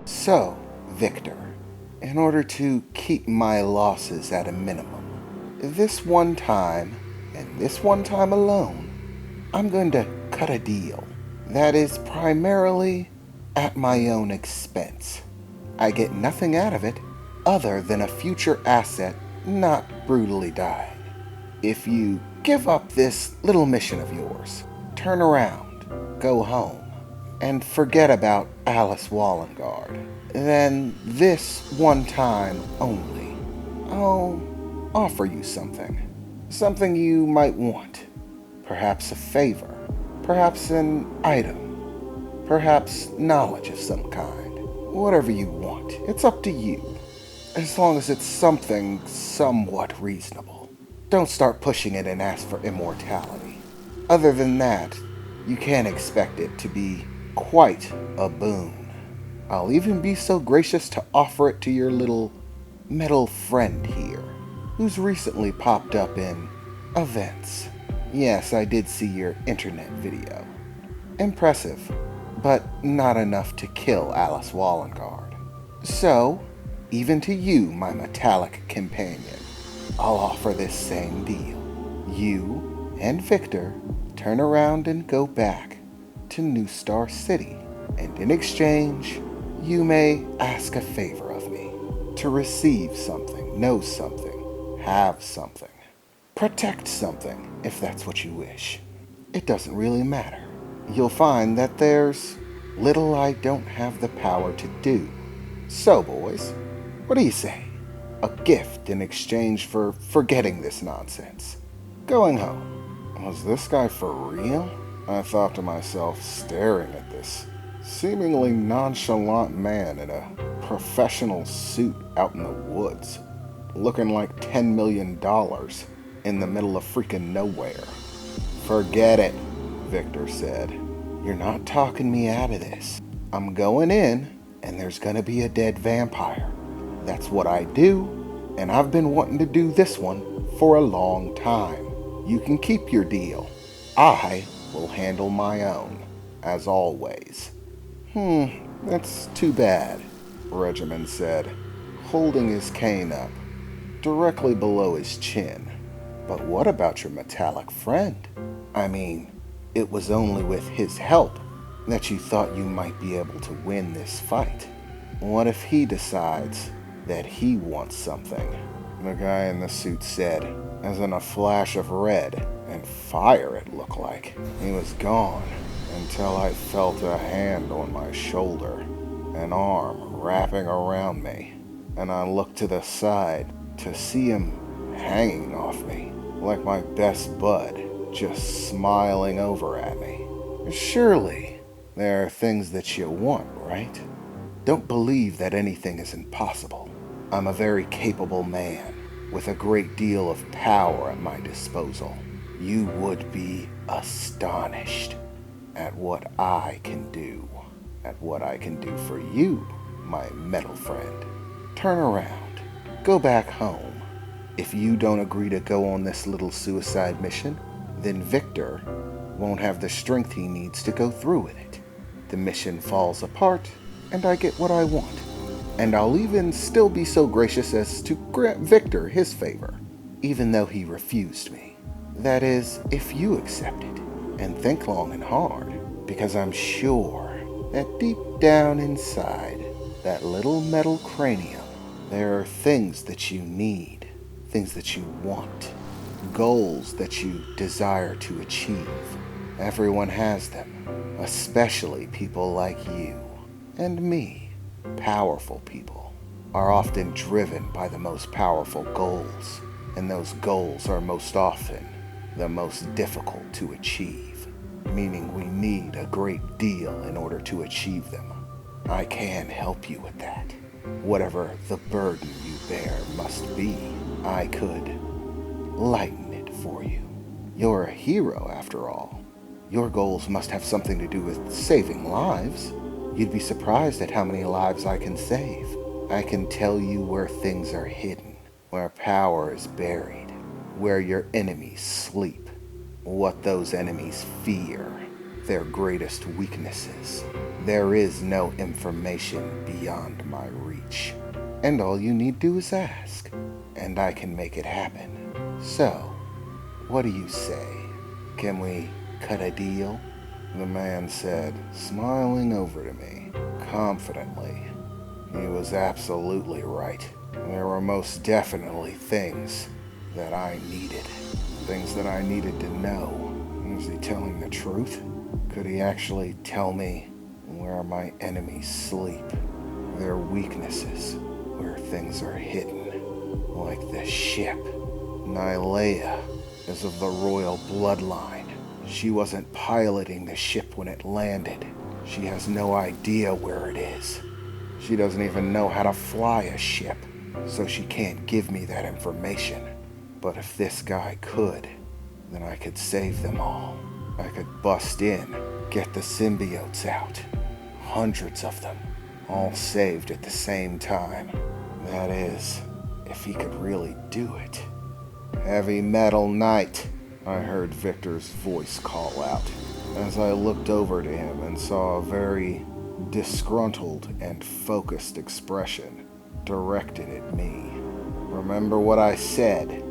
So, Victor, in order to keep my losses at a minimum, this one time, and this one time alone, I'm going to cut a deal that is primarily at my own expense. I get nothing out of it other than a future asset not brutally dying. If you give up this little mission of yours, turn around, go home, and forget about Alice Wallengard, then this one time only, I'll offer you something. Something you might want. Perhaps a favor. Perhaps an item. Perhaps knowledge of some kind. Whatever you want. It's up to you. As long as it's something somewhat reasonable. Don't start pushing it and ask for immortality. Other than that, you can't expect it to be quite a boon. I'll even be so gracious to offer it to your little metal friend here, who's recently popped up in events. Yes, I did see your internet video. Impressive, but not enough to kill Alice Wallengard. So, even to you, my metallic companion, I'll offer this same deal. You and Victor turn around and go back to New Star City, and in exchange, you may ask a favor of me. To receive something, know something, have something. Protect something, if that's what you wish. It doesn't really matter. You'll find that there's little I don't have the power to do. So, boys, what do you say? A gift in exchange for forgetting this nonsense. Going home. Was this guy for real? I thought to myself, staring at this seemingly nonchalant man in a professional suit out in the woods, looking like $10 million in the middle of freaking nowhere. Forget it, Victor said. You're not talking me out of this. I'm going in, and there's gonna be a dead vampire. That's what I do, and I've been wanting to do this one for a long time. You can keep your deal. I will handle my own, as always. That's too bad, Regimen said, holding his cane up, directly below his chin. But what about your metallic friend? I mean, it was only with his help that you thought you might be able to win this fight. What if he decides that he wants something? The guy in the suit said, as in a flash of red and fire it looked like. He was gone until I felt a hand on my shoulder, an arm wrapping around me, and I looked to the side to see him hanging off me, like my best bud, just smiling over at me. Surely, there are things that you want, right? Don't believe that anything is impossible. I'm a very capable man, with a great deal of power at my disposal. You would be astonished at what I can do, at what I can do for you, my metal friend. Turn around, go back home. If you don't agree to go on this little suicide mission, then Victor won't have the strength he needs to go through with it. The mission falls apart, and I get what I want. And I'll even still be so gracious as to grant Victor his favor, even though he refused me. That is, if you accept it, and think long and hard, because I'm sure that deep down inside that little metal cranium, there are things that you need, things that you want, goals that you desire to achieve. Everyone has them, especially people like you and me. Powerful people are often driven by the most powerful goals, and those goals are most often the most difficult to achieve, meaning we need a great deal in order to achieve them. I can help you with that. Whatever the burden you bear must be, I could lighten it for you. You're a hero, after all. Your goals must have something to do with saving lives. You'd be surprised at how many lives I can save. I can tell you where things are hidden, where power is buried, where your enemies sleep, what those enemies fear. their greatest weaknesses. There is no information beyond my reach. And all you need do is ask, and I can make it happen. So, what do you say? Can we cut a deal? The man said, smiling over to me, confidently. He was absolutely right. There were most definitely things that I needed. Things that I needed to know. Was he telling the truth? Could he actually tell me where my enemies sleep? Their weaknesses, where things are hidden. Like the ship. Nylea is of the royal bloodline. She wasn't piloting the ship when it landed. She has no idea where it is. She doesn't even know how to fly a ship, so she can't give me that information. But if this guy could, then I could save them all. I could bust in, get the symbiotes out. Hundreds of them, all saved at the same time. That is, if he could really do it. Heavy Metal Knight, I heard Victor's voice call out, as I looked over to him and saw a very disgruntled and focused expression directed at me. Remember what I said.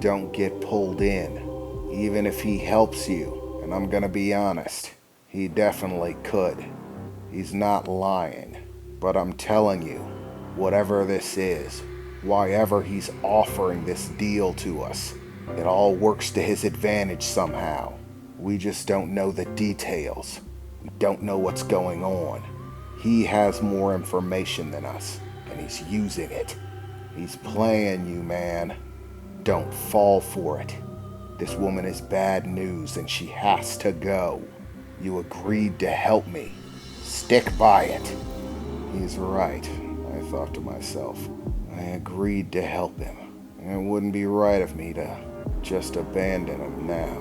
Don't get pulled in, even if he helps you. And I'm gonna be honest, he definitely could. He's not lying. But I'm telling you, whatever this is, why ever he's offering this deal to us, it all works to his advantage somehow. We just don't know the details. We don't know what's going on. He has more information than us, and he's using it. He's playing you, man. Don't fall for it. This woman is bad news, and she has to go. You agreed to help me. Stick by it. He's right, I thought to myself. I agreed to help him. And it wouldn't be right of me to just abandon him now.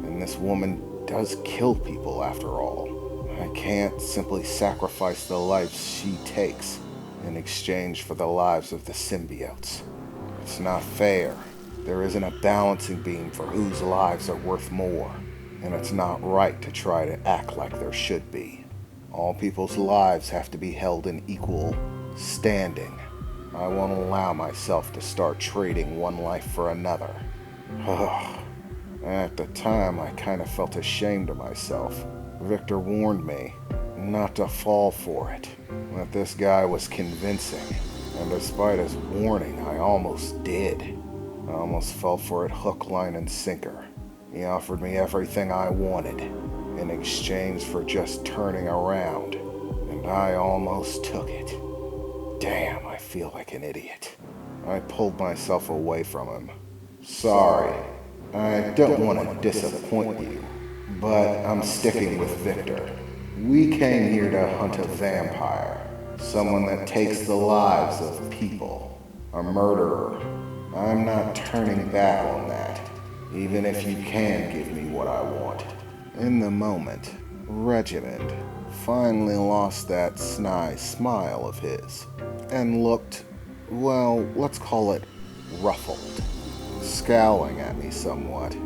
And this woman does kill people after all. I can't simply sacrifice the lives she takes in exchange for the lives of the symbiotes. It's not fair. There isn't a balancing beam for whose lives are worth more. And it's not right to try to act like there should be. All people's lives have to be held in equal standing. I won't allow myself to start trading one life for another. At the time, I kind of felt ashamed of myself. Victor warned me not to fall for it, that this guy was convincing, and despite his warning, I almost did. I almost fell for it hook, line, and sinker. He offered me everything I wanted in exchange for just turning around, and I almost took it. Damn, I feel like an idiot. I pulled myself away from him. Sorry, I don't want to disappoint you, but I'm sticking with Victor. We came here to hunt a vampire, someone that takes the lives of people, a murderer. I'm not turning back on that, even if you can give me what I want. In the moment, Reginald finally lost that snide smile of his and looked, well, let's call it ruffled, scowling at me somewhat.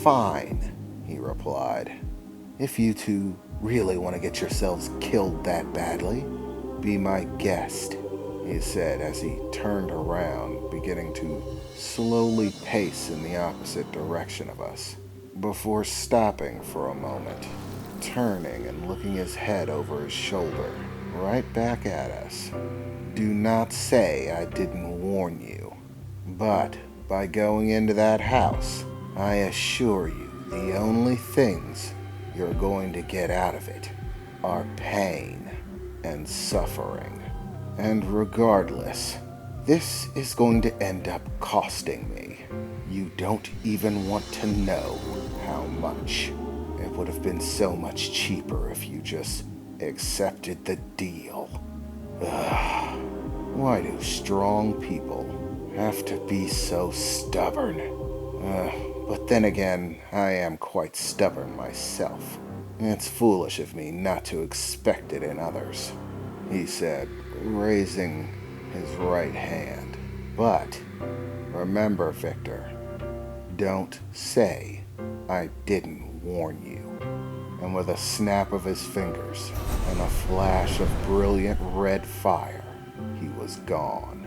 Fine, he replied. If you two really want to get yourselves killed that badly, be my guest, he said as he turned around, beginning to slowly pace in the opposite direction of us, before stopping for a moment, turning and looking his head over his shoulder, right back at us. Do not say I didn't warn you, but by going into that house, I assure you the only things you're going to get out of it are pain and suffering. And regardless, this is going to end up costing me. You don't even want to know how much. It would have been so much cheaper if you just accepted the deal. Ugh. Why do strong people have to be so stubborn? But then again, I am quite stubborn myself. It's foolish of me not to expect it in others, he said, raising his right hand. But remember, Victor, don't say I didn't warn you. and with a snap of his fingers and a flash of brilliant red fire, he was gone.